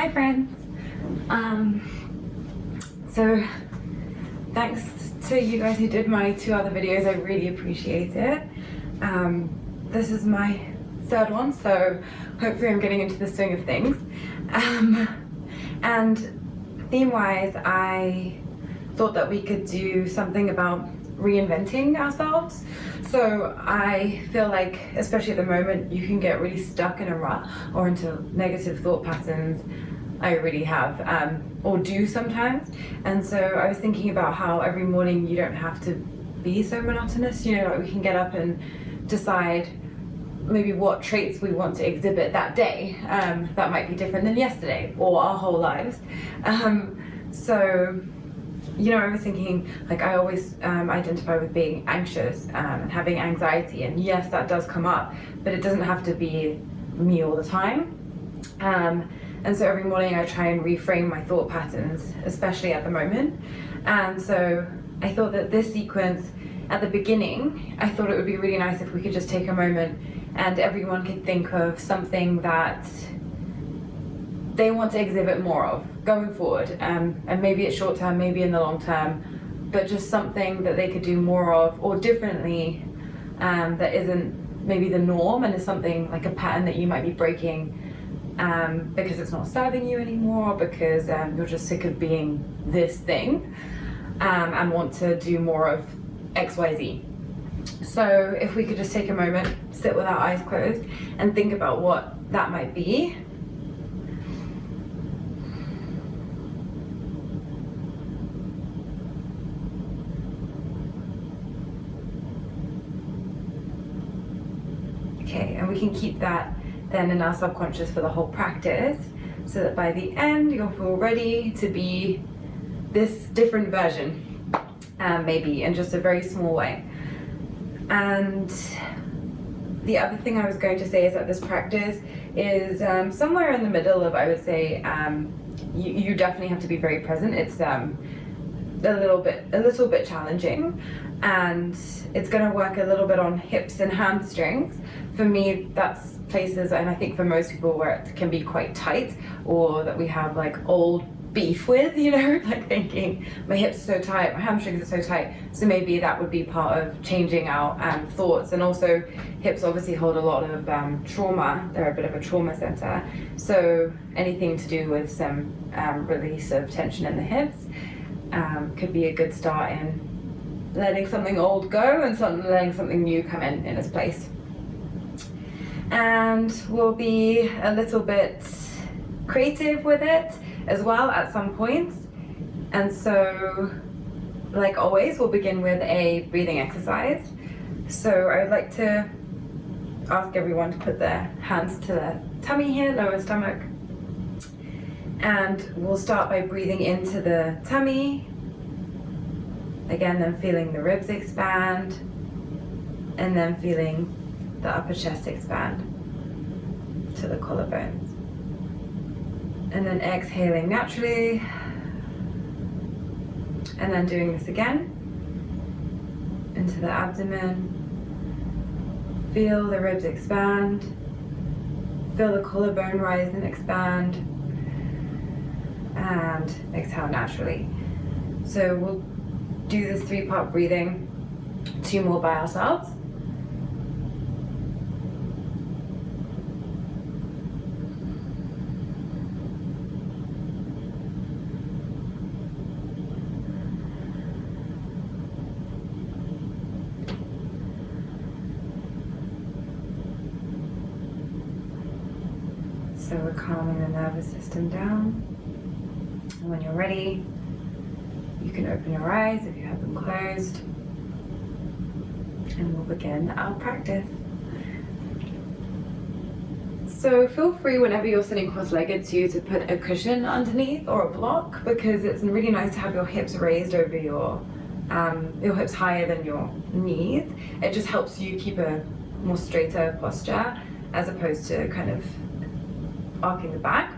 Hi friends. So thanks to you guys who did my 2 other videos, I really appreciate it. This is my 3rd one, so hopefully I'm getting into the swing of things. And theme-wise, I thought that we could do something about reinventing ourselves. So I feel like, especially at the moment, you can get really stuck in a rut or into negative thought patterns. I really have, or do sometimes. And so I was thinking about how every morning you don't have to be so monotonous, you know, like we can get up and decide maybe what traits we want to exhibit that day. That might be different than yesterday or our whole lives. So you know, I was thinking, like, I always identify with being anxious and having anxiety, and yes, that does come up, but it doesn't have to be me all the time. And so every morning I try and reframe my thought patterns, especially at the moment. And so I thought that this sequence at the beginning, I thought it would be really nice if we could just take a moment and everyone could think of something that they want to exhibit more of going forward, and maybe it's short term, maybe in the long term, but just something that they could do more of or differently, that isn't maybe the norm and is something like a pattern that you might be breaking because it's not serving you anymore, because you're just sick of being this thing and want to do more of XYZ. So if we could just take a moment, sit with our eyes closed and think about what that might be. Okay, and we can keep that then in our subconscious for the whole practice, so that by the end you'll feel ready to be this different version, maybe in just a very small way. And the other thing I was going to say is that this practice is somewhere in the middle of, I would say, you definitely have to be very present. It's a little bit challenging, and it's going to work a little bit on hips and hamstrings. For me, that's places, and I think for most people, where it can be quite tight, or that we have like old beef with, you know, like thinking my hips are so tight, my hamstrings are so tight. So maybe that would be part of changing our thoughts. And also hips obviously hold a lot of trauma. They're a bit of a trauma center. So anything to do with some release of tension in the hips could be a good start in letting something old go and letting something new come in its place. And we'll be a little bit creative with it as well at some points. And so, like always, we'll begin with a breathing exercise. So I would like to ask everyone to put their hands to their tummy here, lower stomach. And we'll start by breathing into the tummy. Again, then feeling the ribs expand, and then feeling the upper chest expand to the collarbones. And then exhaling naturally, and then doing this again into the abdomen. Feel the ribs expand, feel the collarbone rise and expand, and exhale naturally. So we'll do this 3-part breathing, 2 more by ourselves. So we're calming the nervous system down. And when you're ready, you can open your eyes if you have them closed, and we'll begin our practice. So feel free whenever you're sitting cross-legged to put a cushion underneath or a block, because it's really nice to have your hips raised over your hips higher than your knees. It just helps you keep a more straighter posture as opposed to kind of arcing the back.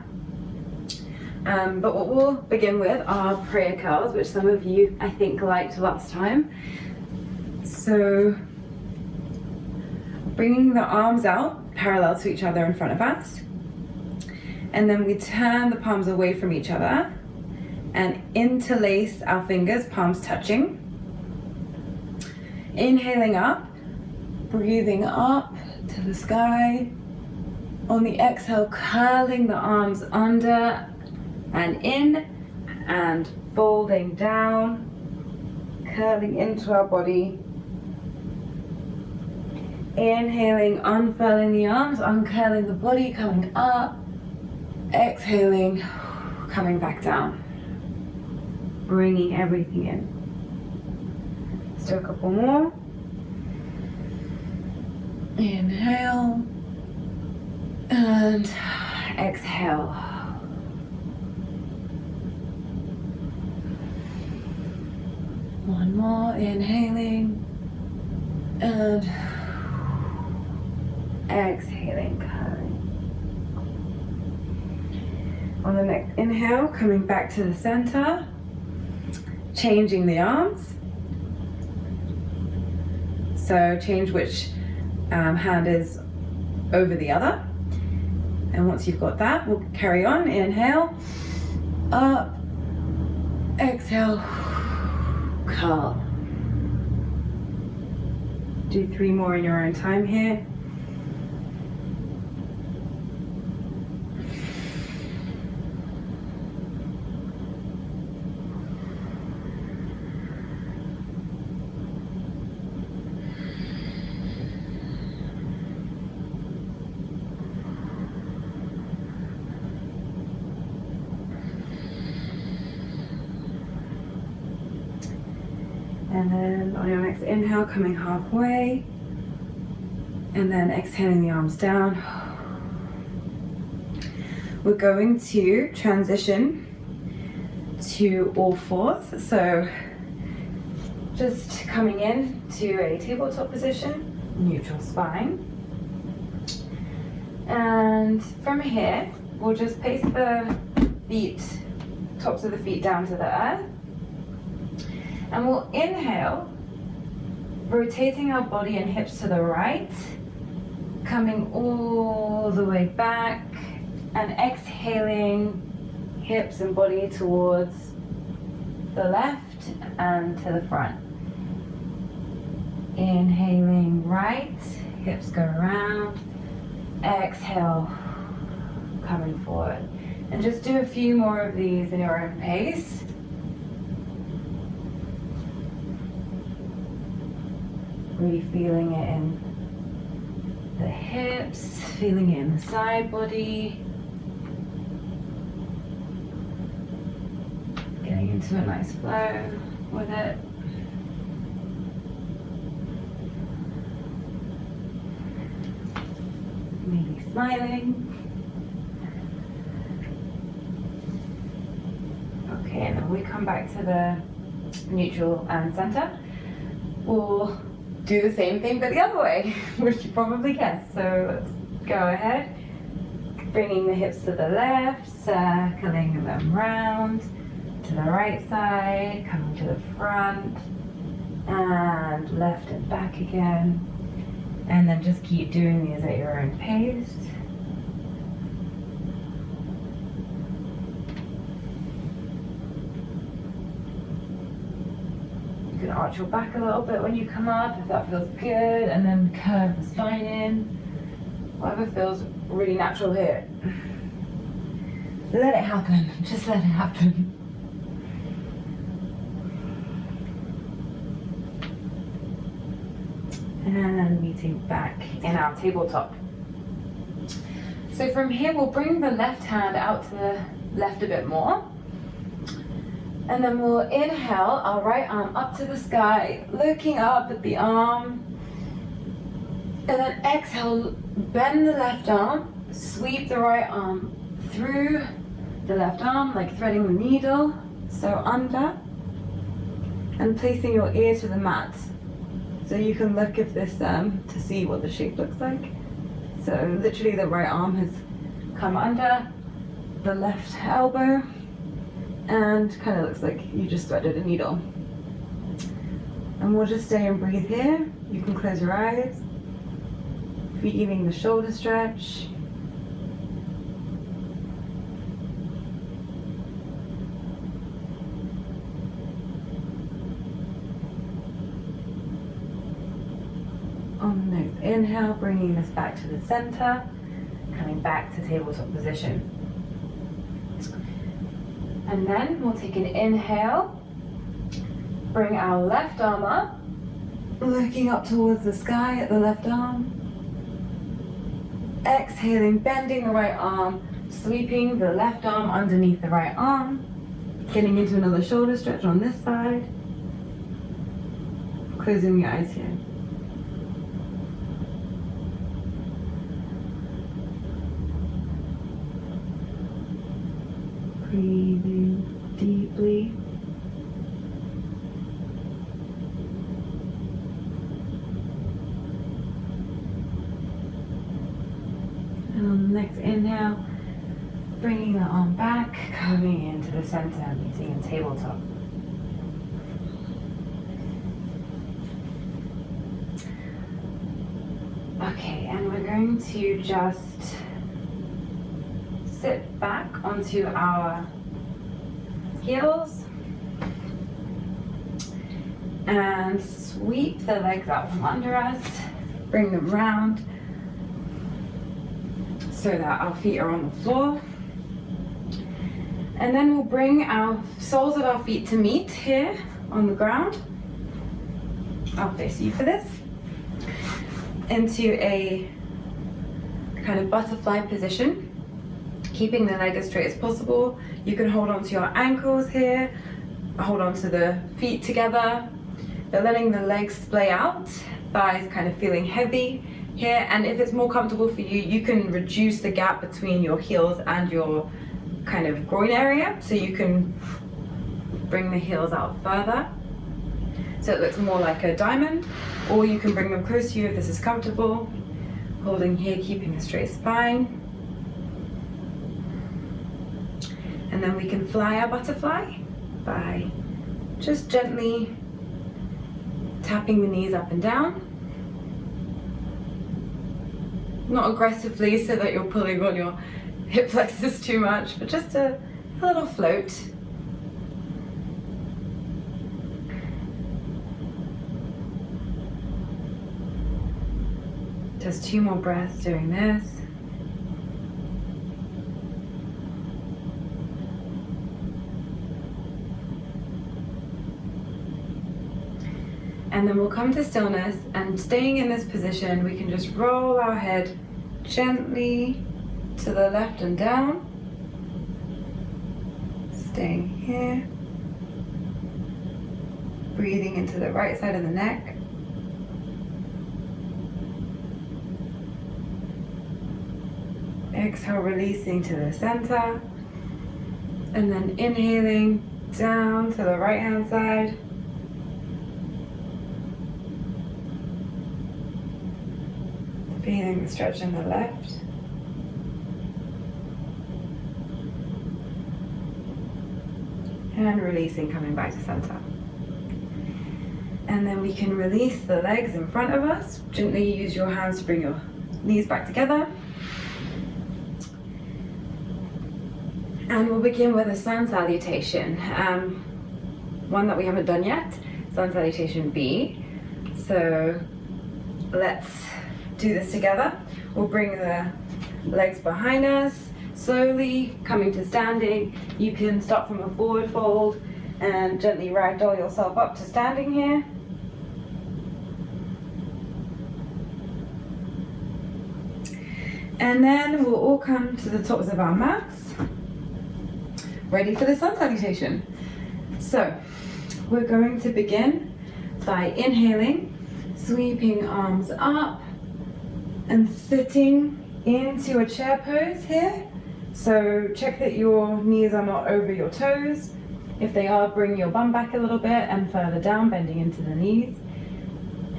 But what we'll begin with are prayer curls, which some of you, I think, liked last time. So bringing the arms out parallel to each other in front of us, And then we turn the palms away from each other and interlace our fingers, palms touching. Inhaling up, breathing up to the sky. On the exhale, curling the arms under and in and folding down, curling into our body. Inhaling, unfurling the arms, uncurling the body, coming up. Exhaling, coming back down. Bringing everything in. Let's do a couple more. Inhale and exhale. One more, inhaling and exhaling, curling. On the next inhale, coming back to the center, changing the arms. So change which hand is over the other. And once you've got that, we'll carry on. Inhale, up, exhale, curl. Do 3 more in your own time here. And then on your next inhale, coming halfway, and then exhaling the arms down. We're going to transition to all fours. So just coming in to a tabletop position, neutral spine. And from here, we'll just place the feet, tops of the feet down to the earth. And we'll inhale, rotating our body and hips to the right, coming all the way back, and exhaling, hips and body towards the left and to the front. Inhaling right, hips go around, exhale, coming forward. And just do a few more of these in your own pace. Really feeling it in the hips, feeling it in the side body. Getting into a nice flow with it. Maybe smiling. Okay, and then we come back to the neutral and center. We'll do the same thing but the other way, which you probably guessed. So let's go ahead. Bringing the hips to the left, circling them round to the right side, coming to the front, and left and back again. And then just keep doing these at your own pace. You can arch your back a little bit when you come up if that feels good, and then curve the spine in. Whatever feels really natural here. Let it happen, just let it happen. And meeting back in our tabletop. So from here we'll bring the left hand out to the left a bit more. And then we'll inhale our right arm up to the sky, looking up at the arm. And then exhale, bend the left arm, sweep the right arm through the left arm, like threading the needle. So under, and placing your ear to the mat. So you can look at this to see what the shape looks like. So literally the right arm has come under the left elbow and kind of looks like you just threaded a needle. And we'll just stay and breathe here. You can close your eyes, feeling the shoulder stretch. On the next inhale, bringing this back to the center, coming back to tabletop position. And then we'll take an inhale, bring our left arm up, looking up towards the sky at the left arm. Exhaling, bending the right arm, sweeping the left arm underneath the right arm, getting into another shoulder stretch on this side. Closing the eyes here. Breathing deeply. And on the next inhale, bringing the arm back, coming into the center, meeting in tabletop. Okay, and we're going to just sit back onto our heels and sweep the legs out from under us, bring them round so that our feet are on the floor. And then we'll bring our soles of our feet to meet here on the ground. I'll face you for this. Into a kind of butterfly position, keeping the leg as straight as possible. You can hold on to your ankles here, hold on to the feet together, but letting the legs splay out, thighs kind of feeling heavy here. And if it's more comfortable for you, you can reduce the gap between your heels and your kind of groin area, so you can bring the heels out further so it looks more like a diamond, or you can bring them close to you if this is comfortable, holding here, keeping a straight spine. And then we can fly our butterfly by just gently tapping the knees up and down, not aggressively so that you're pulling on your hip flexors too much, but just a little float. Just 2 more breaths doing this. And then we'll come to stillness, and staying in this position, we can just roll our head gently to the left and down. Staying here. Breathing into the right side of the neck. Exhale, releasing to the center. And then inhaling down to the right hand side. Feeling the stretch in the left. And releasing, coming back to center. And then we can release the legs in front of us. Gently use your hands to bring your knees back together. And we'll begin with a sun salutation. One that we haven't done yet, sun salutation B. So let's do this together. We'll bring the legs behind us, slowly coming to standing. You can start from a forward fold and gently ragdoll yourself up to standing here. And then we'll all come to the tops of our mats, ready for the sun salutation. So we're going to begin by inhaling, sweeping arms up and sitting into a chair pose here. So check that your knees are not over your toes. If they are, bring your bum back a little bit and further down, bending into the knees.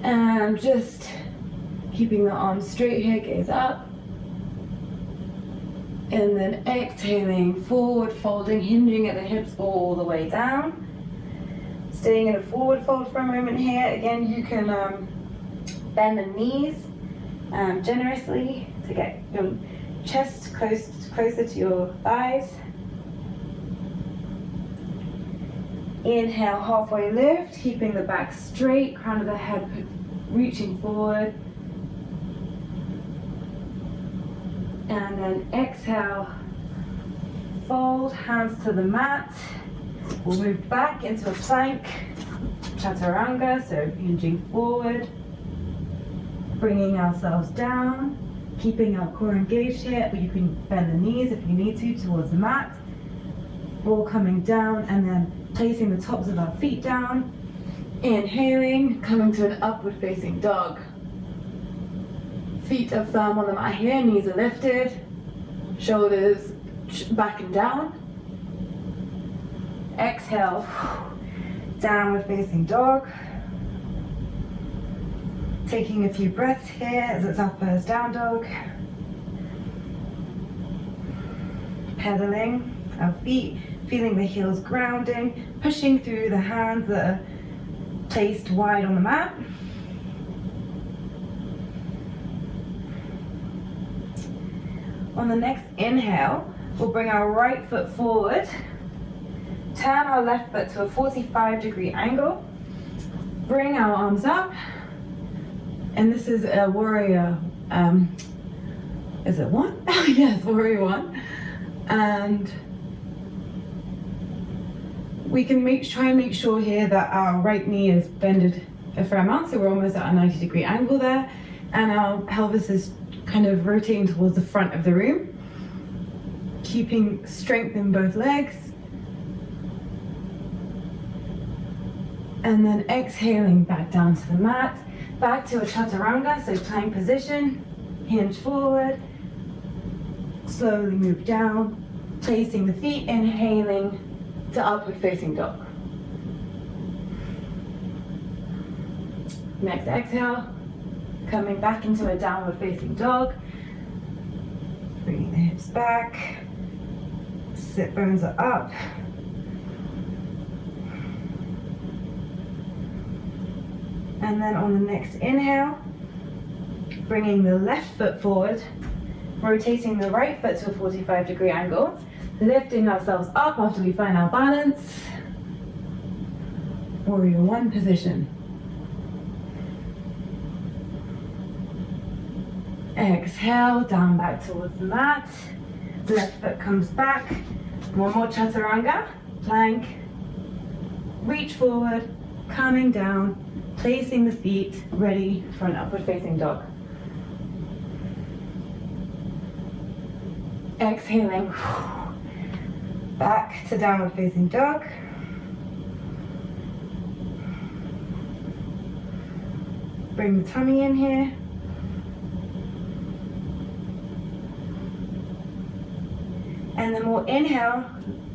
And just keeping the arms straight here, gaze up. And then exhaling, forward folding, hinging at the hips all the way down. Staying in a forward fold for a moment here. Again, you can bend the knees generously to get your chest closer to your thighs. Inhale, halfway lift, keeping the back straight, crown of the head reaching forward. And then exhale, fold, hands to the mat. We'll move back into a plank, chaturanga, so hinging forward, bringing ourselves down, keeping our core engaged here, but you can bend the knees if you need to towards the mat. All coming down and then placing the tops of our feet down. Inhaling, coming to an upward facing dog. Feet are firm on the mat here, knees are lifted, shoulders back and down. Exhale, downward facing dog. Taking a few breaths here as it's our first down dog. Pedaling our feet, feeling the heels grounding, pushing through the hands that are placed wide on the mat. On the next inhale, we'll bring our right foot forward, turn our left foot to a 45-degree angle, bring our arms up, and this is a warrior, is it one? Yes, warrior one. And we can try and make sure here that our right knee is bended a fair amount, so we're almost at a 90-degree angle there, and our pelvis is kind of rotating towards the front of the room, keeping strength in both legs. And then exhaling back down to the mat, back to a chaturanga, so plank position, hinge forward, slowly move down, placing the feet, inhaling to upward facing dog. Next exhale, coming back into a downward facing dog, bringing the hips back, sit bones are up. And then on the next inhale, bringing the left foot forward, rotating the right foot to a 45-degree angle, lifting ourselves up after we find our balance. Warrior one position. Exhale, down back towards the mat. Left foot comes back. One more chaturanga, plank. Reach forward, coming down, placing the feet ready for an upward facing dog. Exhaling, back to downward facing dog. Bring the tummy in here. And then we'll inhale,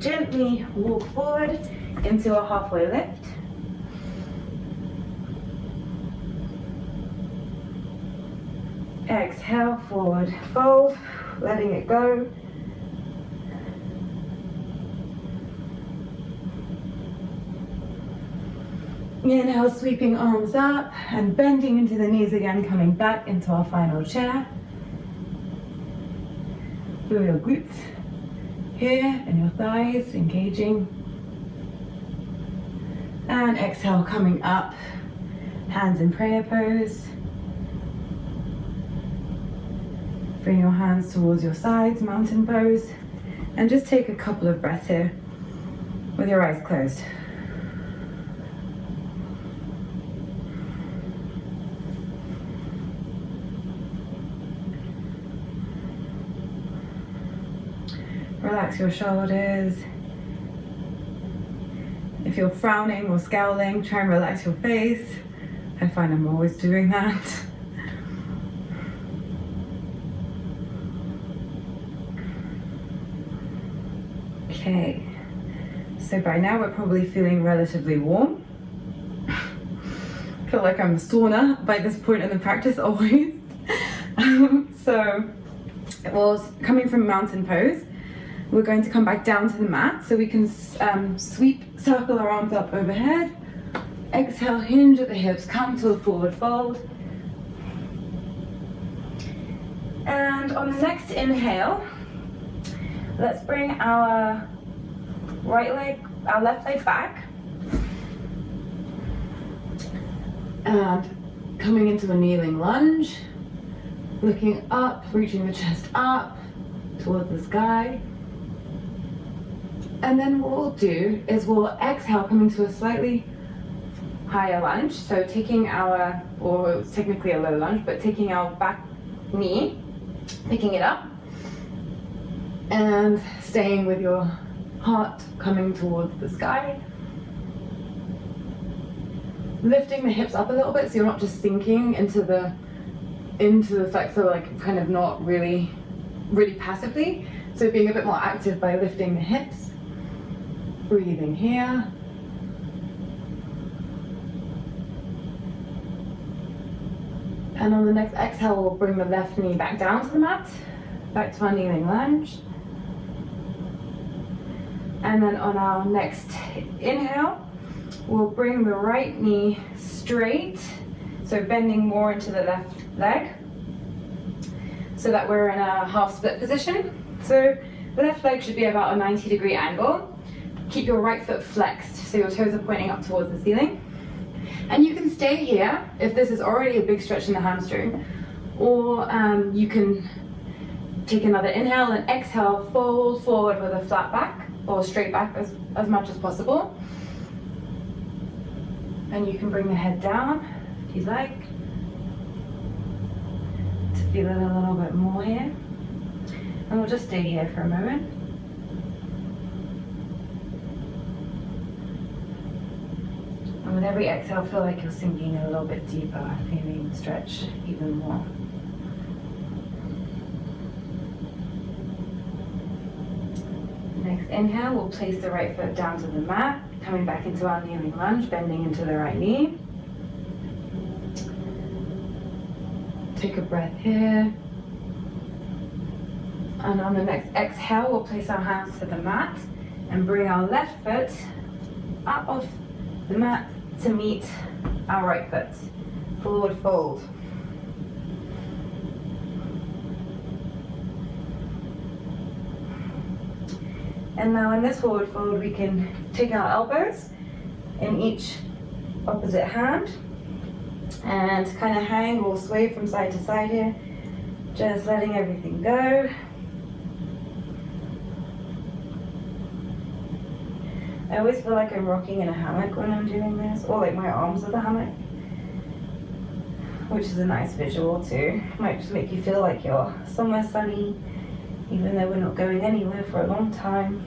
gently walk forward into a halfway lift. Exhale, forward fold, letting it go. Inhale, sweeping arms up and bending into the knees again, coming back into our final chair. Feel your glutes here and your thighs engaging. And exhale, coming up, hands in prayer pose. Bring your hands towards your sides, mountain pose, and just take a couple of breaths here with your eyes closed. Relax your shoulders. If you're frowning or scowling, try and relax your face. I find I'm always doing that. Okay, so by now we're probably feeling relatively warm. I feel like I'm a sauna by this point in the practice always. So, well, coming from mountain pose, we're going to come back down to the mat so we can circle our arms up overhead. Exhale, hinge at the hips, come to a forward fold. And on the next inhale, let's bring our left leg back. And coming into a kneeling lunge, looking up, reaching the chest up. towards the sky. And then what we'll do is we'll exhale, coming to a slightly higher lunge. So taking our, or it's technically a low lunge, but taking our back knee, picking it up, and staying with your heart coming towards the sky. Lifting the hips up a little bit so you're not just sinking into the flexor, like kind of not really passively. So being a bit more active by lifting the hips. Breathing here. And on the next exhale, we'll bring the left knee back down to the mat, back to our kneeling lunge. And then on our next inhale, we'll bring the right knee straight, so bending more into the left leg, so that we're in a half split position. So the left leg should be about a 90-degree angle. Keep your right foot flexed, so your toes are pointing up towards the ceiling. And you can stay here if this is already a big stretch in the hamstring, or you can take another inhale and exhale, fold forward with a flat back or straight back as much as possible. And you can bring the head down if you'd like to feel it a little bit more here. And we'll just stay here for a moment. And with every exhale, feel like you're sinking a little bit deeper, feeling the stretch even more. Next inhale, we'll place the right foot down to the mat, coming back into our kneeling lunge, bending into the right knee. Take a breath here. And on the next exhale, we'll place our hands to the mat and bring our left foot up off the mat to meet our right foot. Forward fold. And now in this forward fold, we can take our elbows in each opposite hand and kind of hang or sway from side to side here, just letting everything go. I always feel like I'm rocking in a hammock when I'm doing this, or like my arms are the hammock, which is a nice visual too. Might just make you feel like you're somewhere sunny, even though we're not going anywhere for a long time.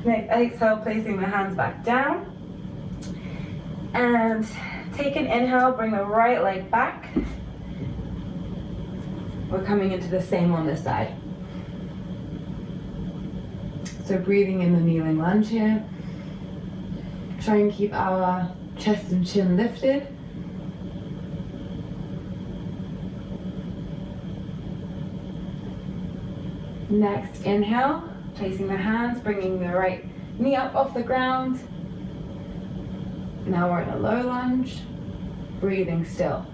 Next exhale, placing the hands back down. And take an inhale, bring the right leg back. We're coming into the same on this side. So breathing in the kneeling lunge here. Try and keep our chest and chin lifted. Next inhale, placing the hands, bringing the right knee up off the ground. Now we're in a low lunge, breathing still.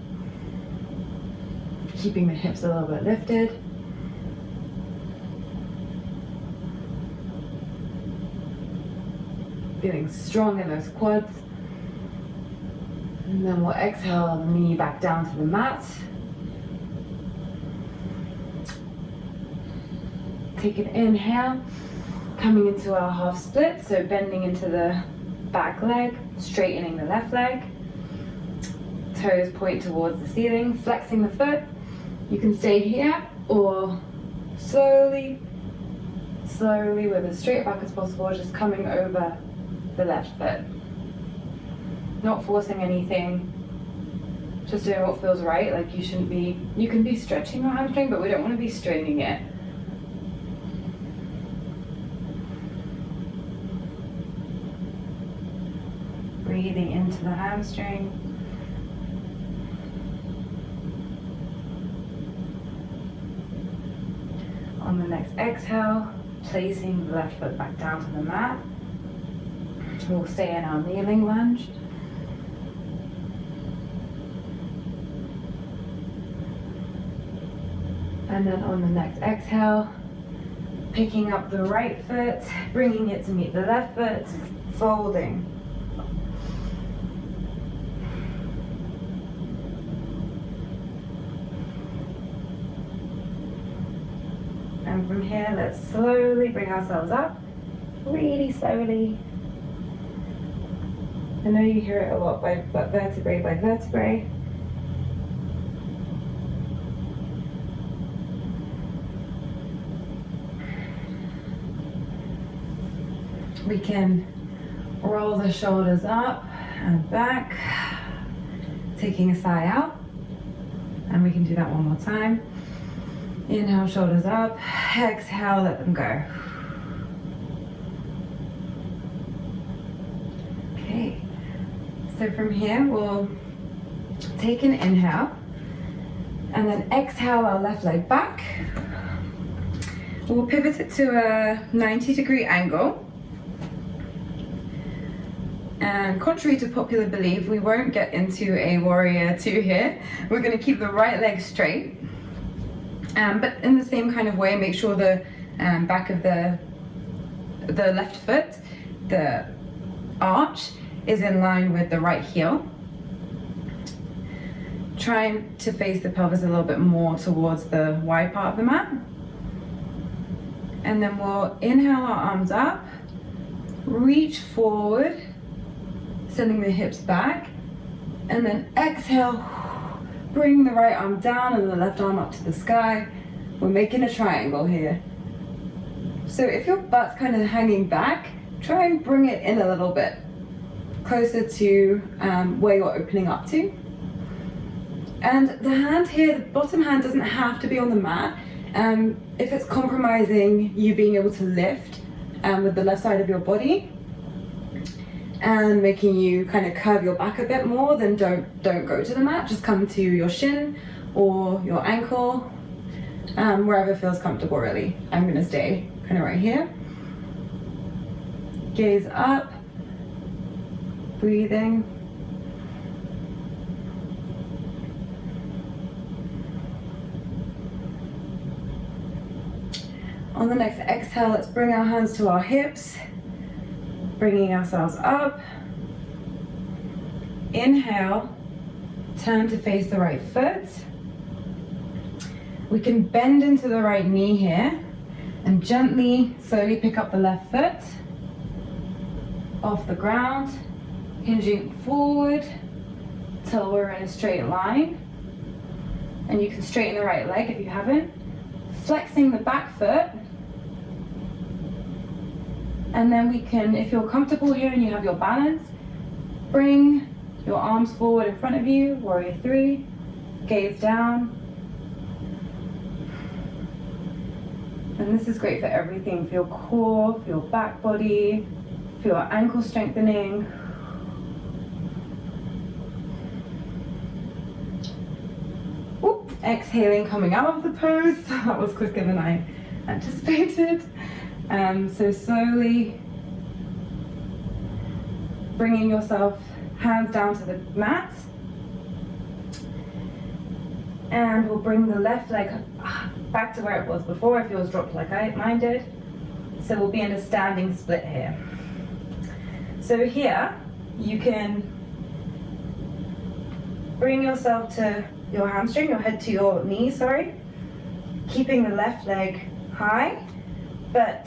Keeping the hips a little bit lifted. Feeling strong in those quads. And then we'll exhale the knee back down to the mat. Take an inhale, coming into our half split, so bending into the back leg, straightening the left leg. Toes point towards the ceiling, flexing the foot. You can stay here or slowly with as straight back as possible, just coming over the left foot. Not forcing anything, just doing what feels right. Like you can be stretching your hamstring, but we don't want to be straining it. Breathing into the hamstring. On the next exhale, placing the left foot back down to the mat. We'll stay in our kneeling lunge. And then on the next exhale, picking up the right foot, bringing it to meet the left foot, folding. And from here, let's slowly bring ourselves up, really slowly. I know you hear it a lot, but vertebrae by vertebrae. We can roll the shoulders up and back, taking a sigh out. And we can do that one more time. Inhale, shoulders up. Exhale, let them go. Okay, so from here, we'll take an inhale and then exhale our left leg back. We'll pivot it to a 90-degree angle. And contrary to popular belief, we won't get into a warrior two here. We're going to keep the right leg straight. But in the same kind of way, make sure the back of the left foot, the arch, is in line with the right heel. Trying to face the pelvis a little bit more towards the wide part of the mat. And then we'll inhale our arms up, reach forward, sending the hips back, and then exhale, bring the right arm down and the left arm up to the sky. We're making a triangle here. So if your butt's kind of hanging back, try and bring it in a little bit, closer to where you're opening up to. And the hand here, the bottom hand doesn't have to be on the mat. If it's compromising you being able to lift with the left side of your body, and making you kind of curve your back a bit more, then don't go to the mat. Just come to your shin or your ankle, wherever feels comfortable really. I'm gonna stay kind of right here. Gaze up, breathing. On the next exhale, let's bring our hands to our hips, bringing ourselves up. Inhale, turn to face the right foot. We can bend into the right knee here and gently, slowly pick up the left foot off the ground, hinging forward till we're in a straight line. And you can straighten the right leg if you haven't. Flexing the back foot. And then we can, if you're comfortable here and you have your balance, bring your arms forward in front of you, warrior three, gaze down. And this is great for everything, for your core, for your back body, for your ankle strengthening. Oop, exhaling, coming out of the pose. That was quicker than I anticipated. So slowly bringing yourself hands down to the mat, and we'll bring the left leg back to where it was before if yours dropped like mine did. So we'll be in a standing split here. So here you can bring yourself to your hamstring, your head to your knee, sorry, keeping the left leg high, but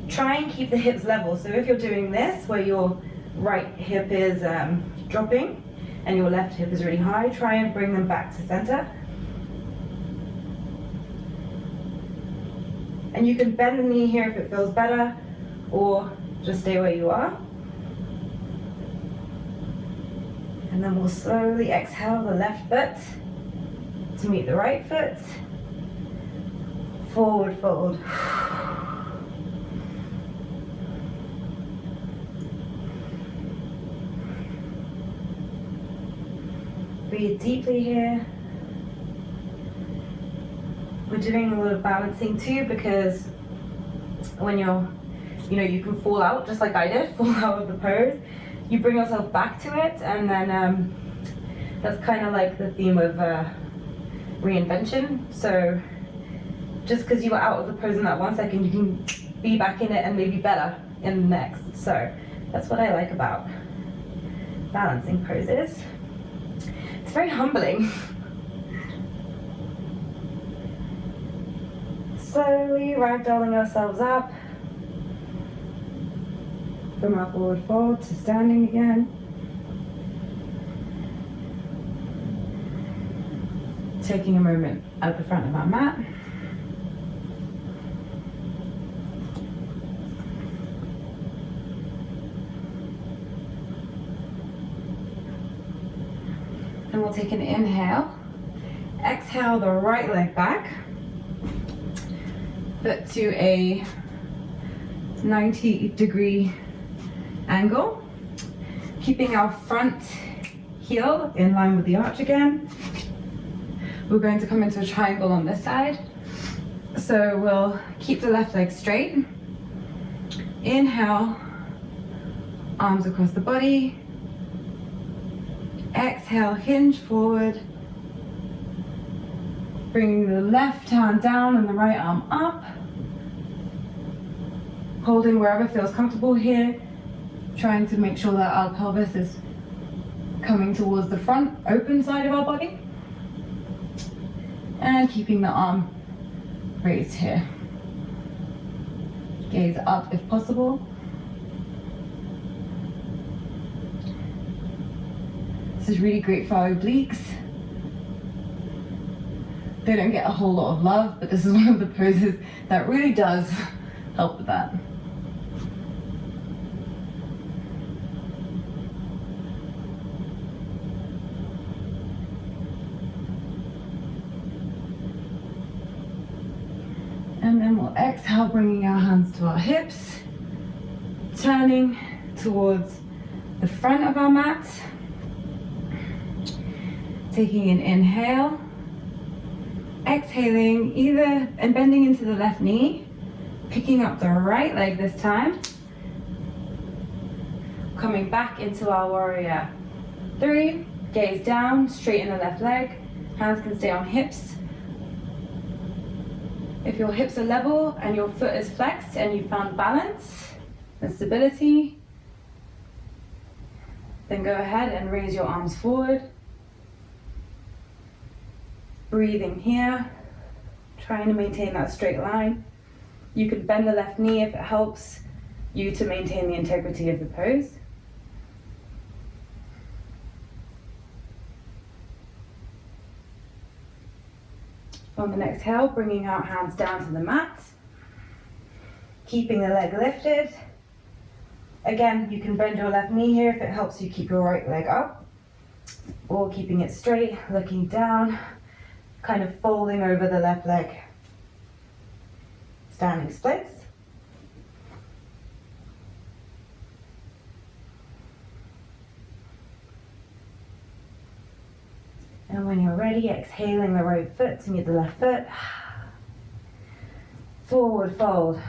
try and keep the hips level. So if you're doing this, where your right hip is dropping and your left hip is really high, try and bring them back to center. And you can bend the knee here if it feels better, or just stay where you are. And then we'll slowly exhale the left foot to meet the right foot. Forward fold. Breathe deeply here. We're doing a lot of balancing too, because when you're, you can fall out just like I did, fall out of the pose. You bring yourself back to it, and then that's kind of like the theme of reinvention. So just because you were out of the pose in that 1 second, you can be back in it and maybe better in the next. So that's what I like about balancing poses. It's very humbling. slowly ragdolling ourselves up from our forward fold to standing again. Taking a moment at the front of our mat. And we'll take an inhale. Exhale the right leg back. Foot to a 90-degree angle. Keeping our front heel in line with the arch again. We're going to come into a triangle on this side. So we'll keep the left leg straight. Inhale, arms across the body. Exhale, hinge forward. Bringing the left hand down and the right arm up. Holding wherever feels comfortable here. Trying to make sure that our pelvis is coming towards the front, open side of our body. And keeping the arm raised here. Gaze up if possible. This is really great for our obliques. They don't get a whole lot of love, but this is one of the poses that really does help with that. And then we'll exhale, bringing our hands to our hips, turning towards the front of our mat. Taking an inhale, exhaling either and bending into the left knee, picking up the right leg this time, coming back into our warrior 3, gaze down, straighten the left leg, hands can stay on hips. If your hips are level and your foot is flexed and you found balance and stability, then go ahead and raise your arms forward. Breathing here, trying to maintain that straight line. You can bend the left knee if it helps you to maintain the integrity of the pose. On the next exhale, bringing our hands down to the mat, keeping the leg lifted. Again, you can bend your left knee here if it helps you keep your right leg up, or keeping it straight, looking down, kind of folding over the left leg. Standing splits. And when you're ready, exhaling the right foot to meet the left foot. Forward fold.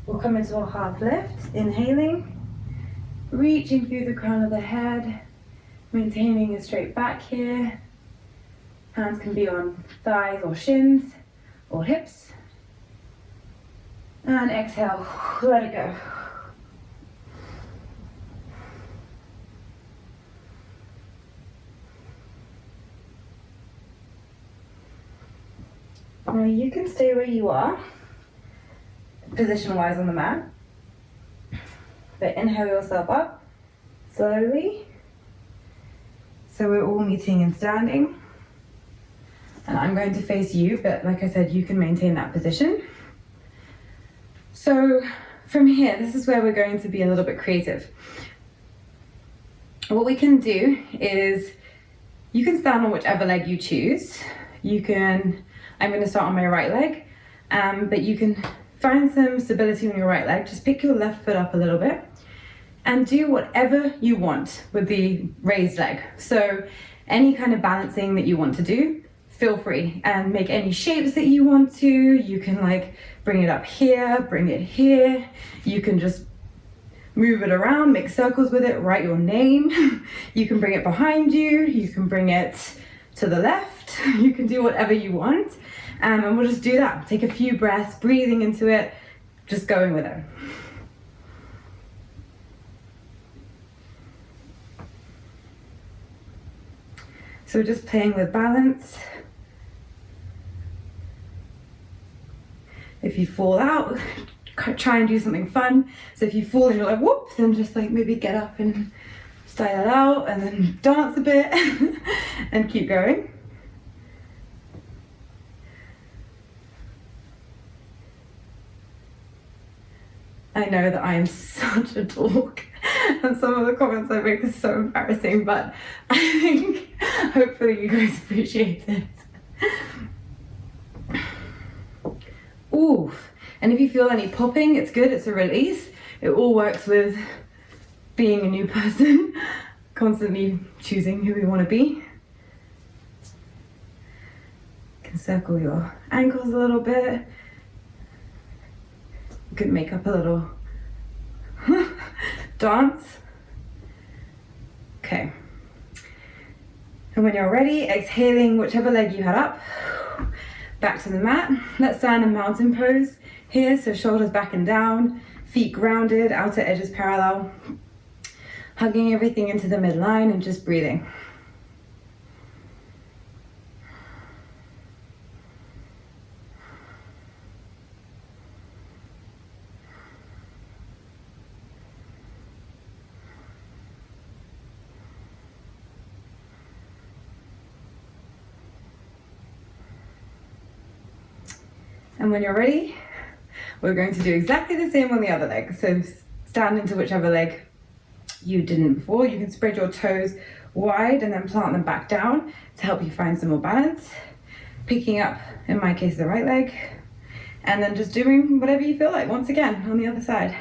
We'll come into a half lift, inhaling, reaching through the crown of the head, maintaining a straight back here. Hands can be on thighs or shins or hips. And exhale, let it go. Now you can stay where you are, position-wise on the mat, but inhale yourself up slowly. So we're all meeting and standing. And I'm going to face you, but like I said, you can maintain that position. So from here, this is where we're going to be a little bit creative. What we can do is, you can stand on whichever leg you choose. I'm going to start on my right leg, but you can find some stability on your right leg. Just pick your left foot up a little bit and do whatever you want with the raised leg. So any kind of balancing that you want to do, feel free, and make any shapes that you want to. You can like bring it up here, bring it here. You can just move it around, make circles with it, write your name. You can bring it behind you. You can bring it to the left. You can do whatever you want. And we'll just do that. Take a few breaths, breathing into it, just going with it. So we're just playing with balance. If you fall out, try and do something fun. So if you fall and you're like, whoop, then just like maybe get up and style it out and then dance a bit and keep going. I know that I am such a dork and some of the comments I make are so embarrassing, but I think hopefully you guys appreciate it. Ooh, and if you feel any popping, it's good, it's a release. It all works with being a new person, constantly choosing who we want to be. You can circle your ankles a little bit. You could make up a little dance. Okay. And when you're ready, exhaling whichever leg you had up, back to the mat. Let's stand in mountain pose here, so shoulders back and down, feet grounded, outer edges parallel, hugging everything into the midline and just breathing. And when you're ready, we're going to do exactly the same on the other leg. So stand into whichever leg you didn't before. You can spread your toes wide and then plant them back down to help you find some more balance. Picking up, in my case, the right leg, and then just doing whatever you feel like once again on the other side.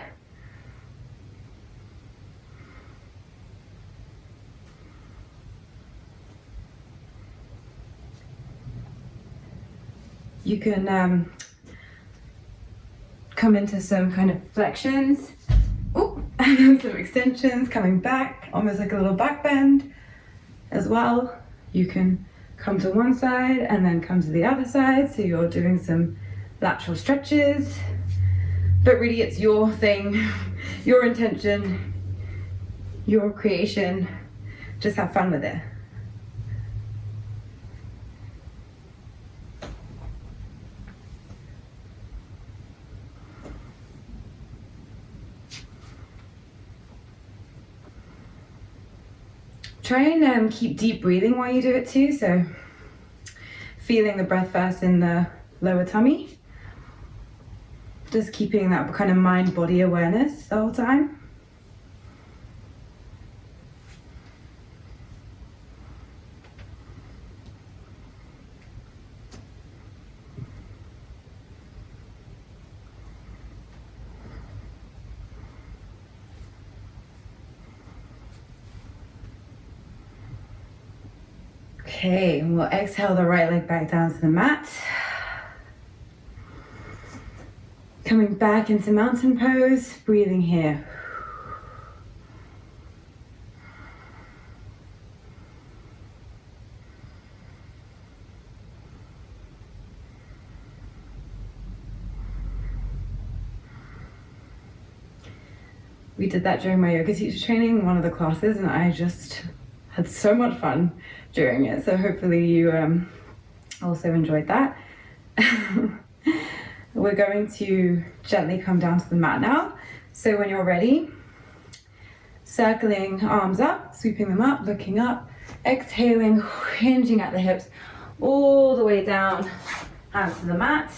You can come into some kind of flexions. Ooh, and some extensions, coming back, almost like a little back bend as well. You can come to one side and then come to the other side, so you're doing some lateral stretches. But really it's your thing, your intention, your creation. Just have fun with it. Try and keep deep breathing while you do it too, so feeling the breath first in the lower tummy. Just keeping that kind of mind-body awareness the whole time. Okay, and we'll exhale the right leg back down to the mat. Coming back into mountain pose, breathing here. We did that during my yoga teacher training, one of the classes, and I just had so much fun during it. So hopefully you also enjoyed that. We're going to gently come down to the mat now. So when you're ready, circling arms up, sweeping them up, looking up, exhaling, hinging at the hips, all the way down, hands to the mat.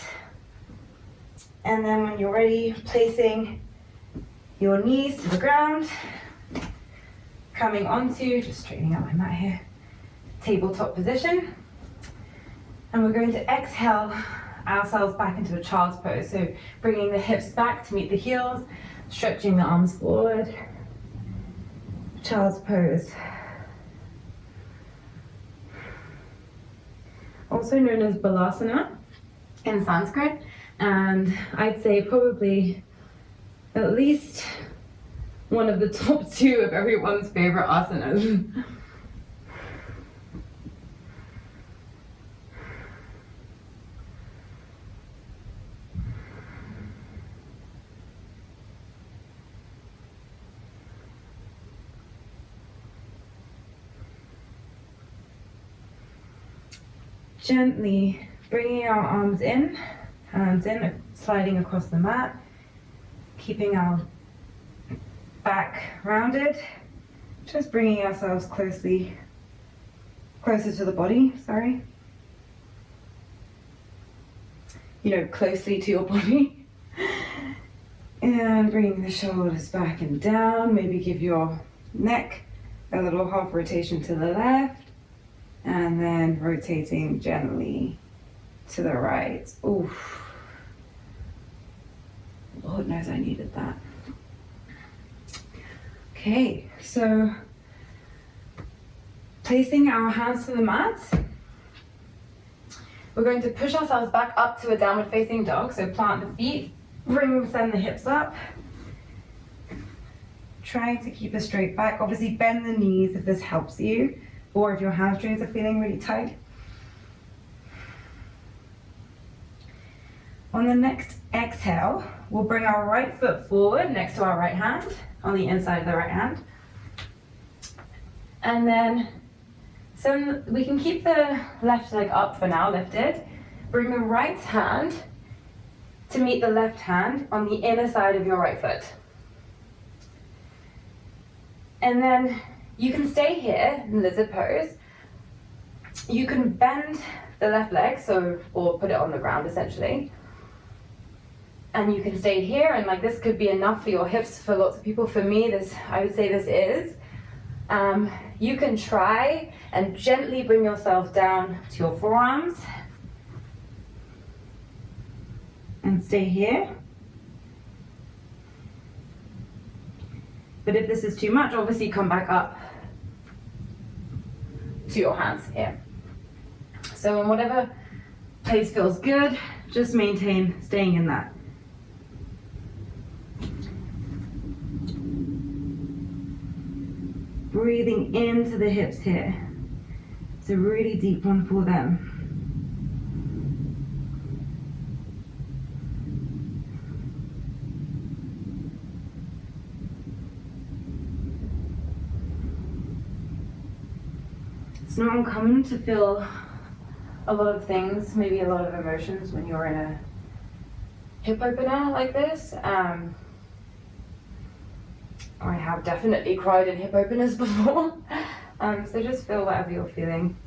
And then when you're ready, placing your knees to the ground, coming onto, just straightening out my mat here, tabletop position. And we're going to exhale ourselves back into a child's pose. So bringing the hips back to meet the heels, stretching the arms forward. Child's pose. Also known as Balasana in Sanskrit. And I'd say probably at least one of the top 2 of everyone's favorite asanas. Gently bringing our arms in, hands in, sliding across the mat, keeping our back rounded, just bringing ourselves closer to the body, closely to your body. And bringing the shoulders back and down, maybe give your neck a little half rotation to the left, and then rotating gently to the right. Oof. Lord knows I needed that. Okay, so placing our hands to the mat, we're going to push ourselves back up to a downward facing dog. So plant the feet, send the hips up. Trying to keep a straight back. Obviously bend the knees if this helps you, or if your hamstrings are feeling really tight. On the next exhale, we'll bring our right foot forward next to our right hand, on the inside of the right hand. And then we can keep the left leg up for now, lifted. Bring the right hand to meet the left hand on the inner side of your right foot. And then you can stay here in lizard pose. You can bend the left leg, or put it on the ground essentially. And you can stay here, and like this could be enough for your hips for lots of people. For me, I would say this is. You can try and gently bring yourself down to your forearms and stay here. But if this is too much, obviously come back up to your hands here. So in whatever place feels good, just maintain staying in that. Breathing into the hips here. It's a really deep one for them. It's not uncommon to feel a lot of things, maybe a lot of emotions when you're in a hip opener like this. I have definitely cried in hip openers before. So just feel whatever you're feeling.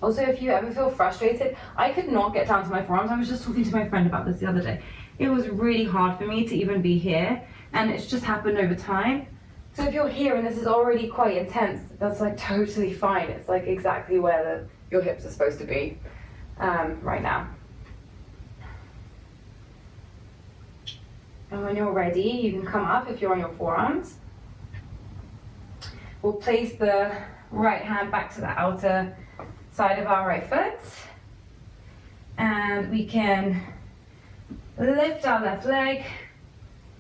Also, if you ever feel frustrated, I could not get down to my forearms. I was just talking to my friend about this the other day. It was really hard for me to even be here, and it's just happened over time. So if you're here and this is already quite intense, that's like totally fine. It's like exactly where your hips are supposed to be right now. And when you're ready, you can come up if you're on your forearms. We'll place the right hand back to the outer side of our right foot. And we can lift our left leg,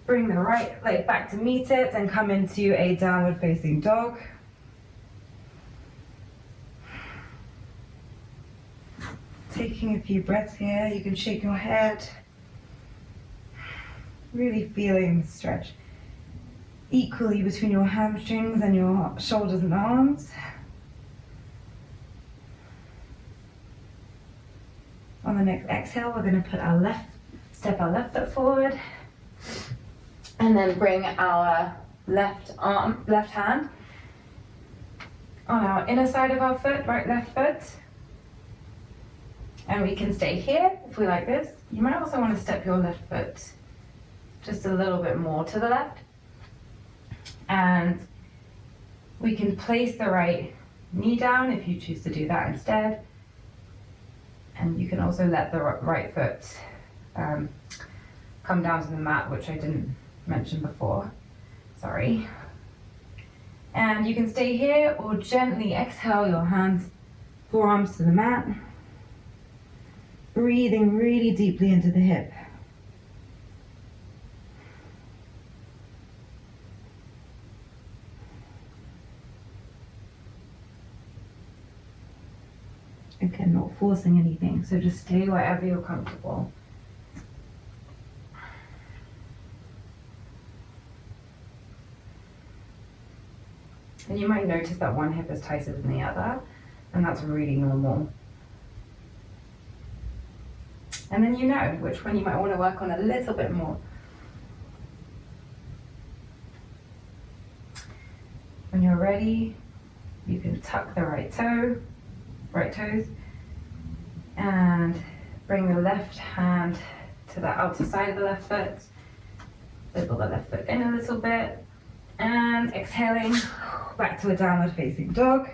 bring the right leg back to meet it, and come into a downward facing dog. Taking a few breaths here, you can shake your head. Really feeling the stretch equally between your hamstrings and your shoulders and arms. On the next exhale, we're going to put step our left foot forward, and then bring our left hand on our inner side of our foot, left foot. And we can stay here if we like this. You might also want to step your left foot just a little bit more to the left. And we can place the right knee down if you choose to do that instead. And you can also let the right foot come down to the mat, which I didn't mention before. Sorry. And you can stay here or gently exhale your hands, forearms to the mat. Breathing really deeply into the hip. Again, not forcing anything, so just stay wherever you're comfortable. And you might notice that one hip is tighter than the other, and that's really normal. And then you know which one you might want to work on a little bit more. When you're ready, you can tuck the right toes, and bring the left hand to the outer side of the left foot. Wiggle the left foot in a little bit, and exhaling back to a downward facing dog.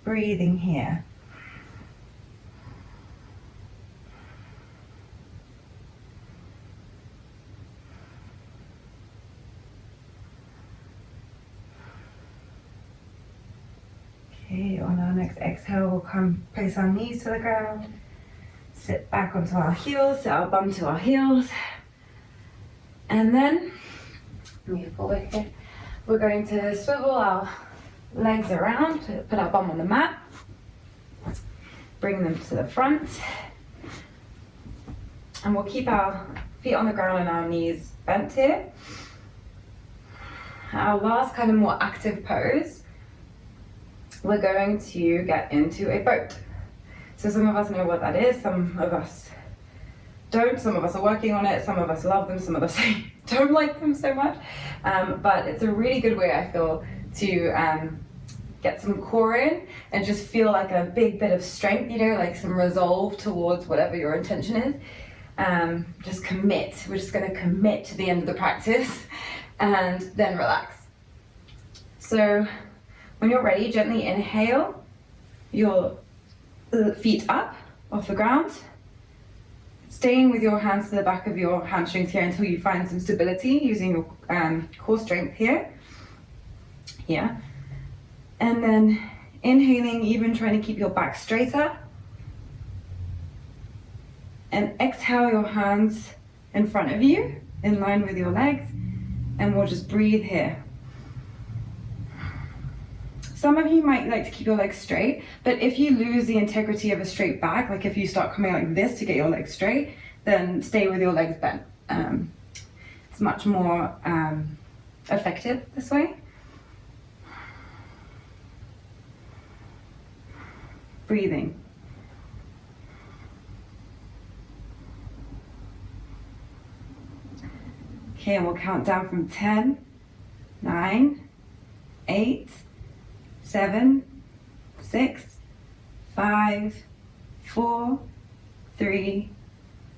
Breathing here. Okay, on our next exhale, we'll come place our knees to the ground, sit back onto our heels, sit our bum to our heels, and then move forward here. We're going to swivel our legs around, put our bum on the mat, bring them to the front, and we'll keep our feet on the ground and our knees bent here. Our last kind of more active pose, we're going to get into a boat. So some of us know what that is, some of us don't, some of us are working on it, some of us love them, some of us don't like them so much. But it's a really good way, I feel, to get some core in and just feel like a big bit of strength, you know, like some resolve towards whatever your intention is. Just commit. We're just going to commit to the end of the practice and then relax. So when you're ready, gently inhale your feet up off the ground, staying with your hands to the back of your hamstrings here until you find some stability using your core strength here. Yeah. And then inhaling, even trying to keep your back straighter. And exhale your hands in front of you, in line with your legs, and we'll just breathe here. Some of you might like to keep your legs straight, but if you lose the integrity of a straight back, like if you start coming like this to get your legs straight, then stay with your legs bent. It's much more effective this way. Breathing. Okay, and we'll count down from 10, 9, 8, 7, 6, 5, 4, 3,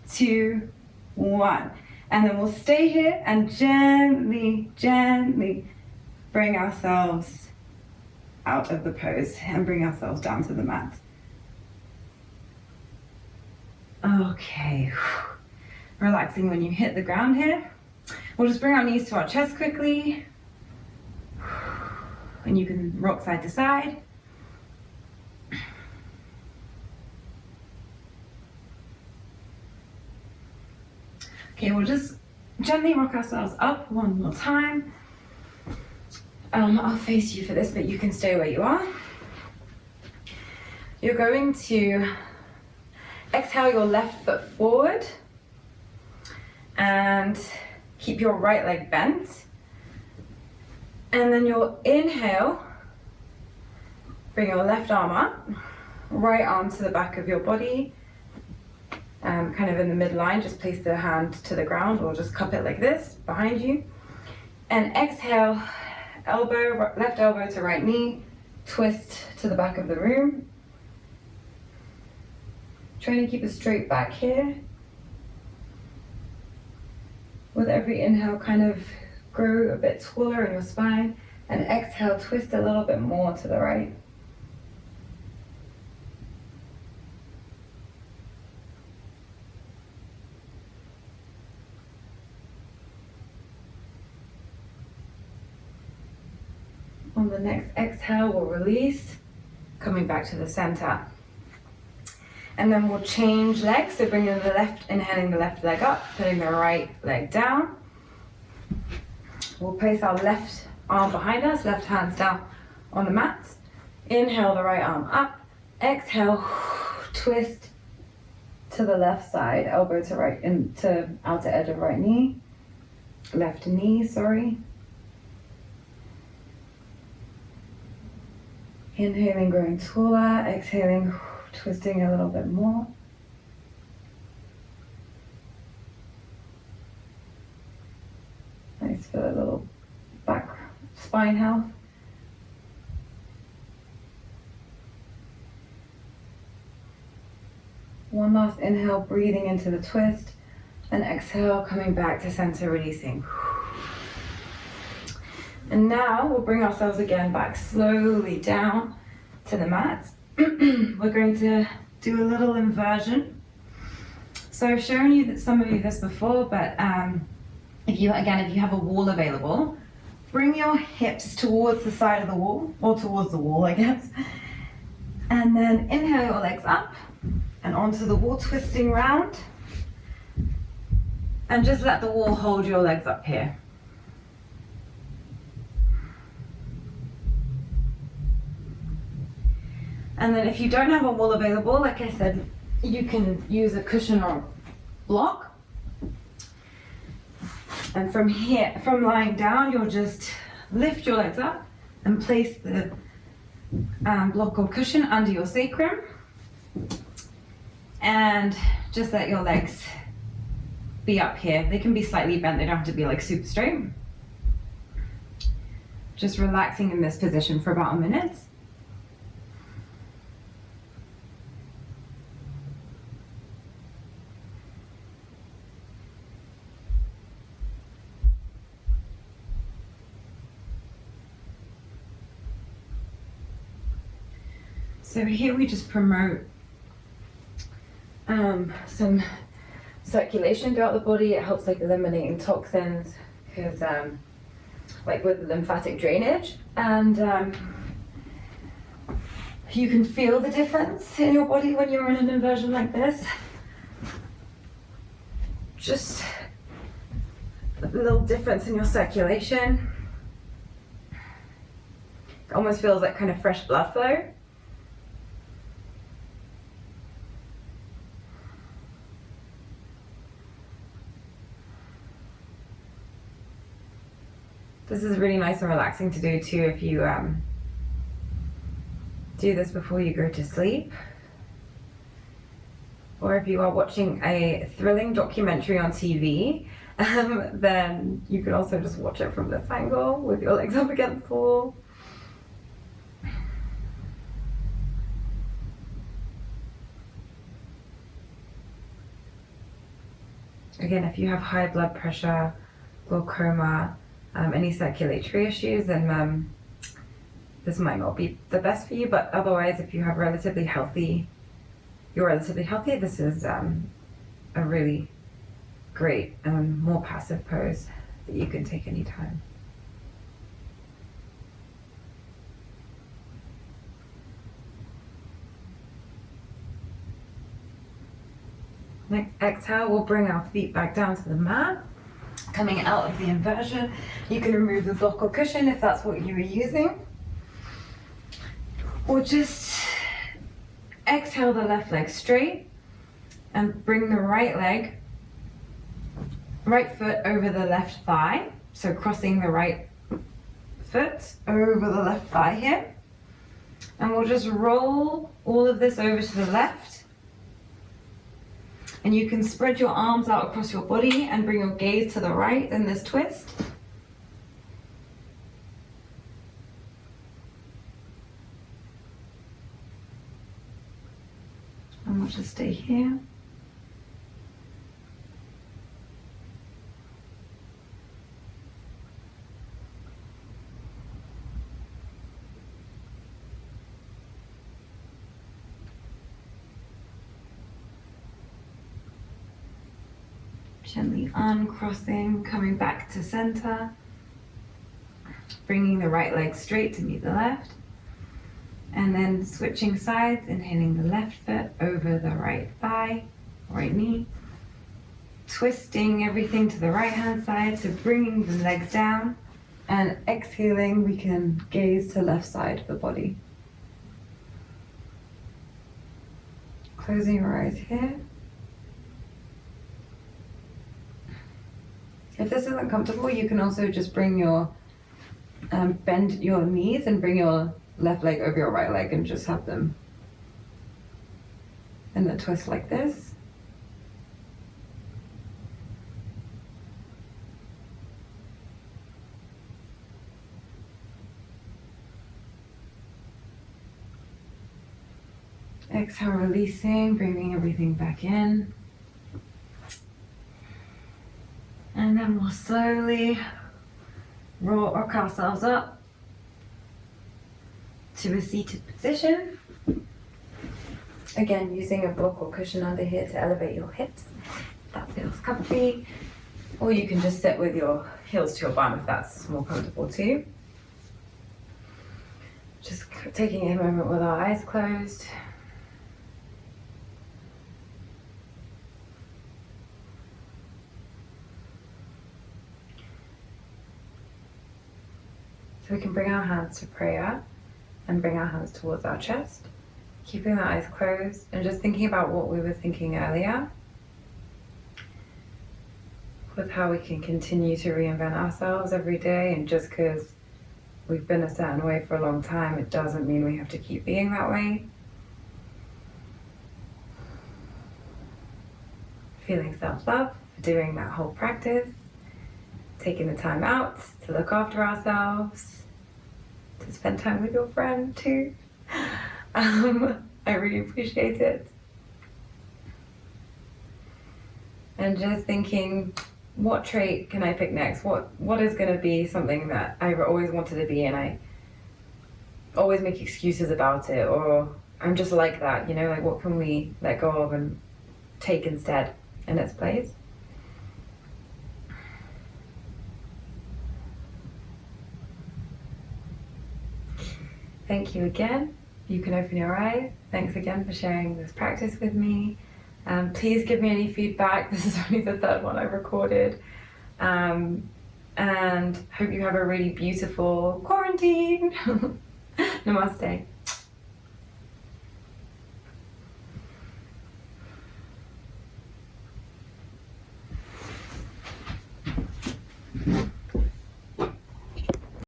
2, 1. And then we'll stay here and gently, gently bring ourselves out of the pose and bring ourselves down to the mat. Okay, relaxing when you hit the ground here. We'll just bring our knees to our chest quickly. And you can rock side to side. Okay, we'll just gently rock ourselves up one more time. I'll face you for this, but you can stay where you are. You're going to exhale your left foot forward and keep your right leg bent. And then you'll inhale, bring your left arm up, right arm to the back of your body, kind of in the midline, just place the hand to the ground or just cup it like this behind you. And exhale, left elbow to right knee, twist to the back of the room. Trying to keep a straight back here. With every inhale, kind of grow a bit taller in your spine, and exhale, twist a little bit more to the right. On the next exhale, we'll release, coming back to the center. And then we'll change legs, so bringing the left, inhaling the left leg up, putting the right leg down. We'll place our left arm behind us, left hands down on the mat. Inhale the right arm up, exhale, twist to the left side, elbow to right, into outer edge of right knee, left knee, sorry. Inhaling, growing taller, exhaling, twisting a little bit more. spine health. One last inhale, breathing into the twist, and exhale, coming back to center, releasing. And now we'll bring ourselves again back slowly down to the mat. We're going to do a little inversion. So I've shown you that some of you this before, but if you have a wall available, bring your hips towards the side of the wall, or towards the wall, I guess. And then inhale your legs up and onto the wall, twisting round. And just let the wall hold your legs up here. And then if you don't have a wall available, like I said, you can use a cushion or block. And from here, from lying down, you'll just lift your legs up and place the block or cushion under your sacrum. And just let your legs be up here. They can be slightly bent, they don't have to be like super straight. Just relaxing in this position for about a minute. So here we just promote some circulation throughout the body. It helps like eliminating toxins, because like with lymphatic drainage, and you can feel the difference in your body when you're in an inversion like this. Just a little difference in your circulation. It almost feels like kind of fresh blood flow. This is really nice and relaxing to do too if you do this before you go to sleep. Or if you are watching a thrilling documentary on TV, then you could also just watch it from this angle with your legs up against the wall. Again, if you have high blood pressure, glaucoma, any circulatory issues, then this might not be the best for you, but otherwise, if you have you're relatively healthy, this is a really great more passive pose that you can take anytime. Next exhale, we'll bring our feet back down to the mat. Coming out of the inversion, you can remove the block or cushion if that's what you were using. Or just exhale the left leg straight and bring the right foot over the left thigh. So crossing the right foot over the left thigh here. And we'll just roll all of this over to the left. And you can spread your arms out across your body and bring your gaze to the right in this twist. And we'll just stay here. Gently uncrossing, coming back to center, bringing the right leg straight to meet the left, and then switching sides, inhaling the left foot over the right thigh, right knee, twisting everything to the right hand side, so bringing the legs down, and exhaling, we can gaze to left side of the body. Closing your eyes here. If this isn't comfortable, you can also just bring your, bend your knees and bring your left leg over your right leg and just have them in a twist like this. Exhale, releasing, bringing everything back in. And then we'll slowly rock ourselves up to a seated position. Again, using a block or cushion under here to elevate your hips. That feels comfy. Or you can just sit with your heels to your bum if that's more comfortable too. Just taking a moment with our eyes closed. So we can bring our hands to prayer and bring our hands towards our chest, keeping the eyes closed and just thinking about what we were thinking earlier with how we can continue to reinvent ourselves every day, and just because we've been a certain way for a long time, it doesn't mean we have to keep being that way. Feeling self-love for doing that whole practice, taking the time out to look after ourselves, to spend time with your friend too. I really appreciate it. And just thinking, what trait can I pick next? What is going to be something that I always wanted to be and I always make excuses about it, or I'm just like that, you know, like what can we let go of and take instead in its place? Thank you again. You can open your eyes. Thanks again for sharing this practice with me. Please give me any feedback. This is only the third one I've recorded. And hope you have a really beautiful quarantine. Namaste.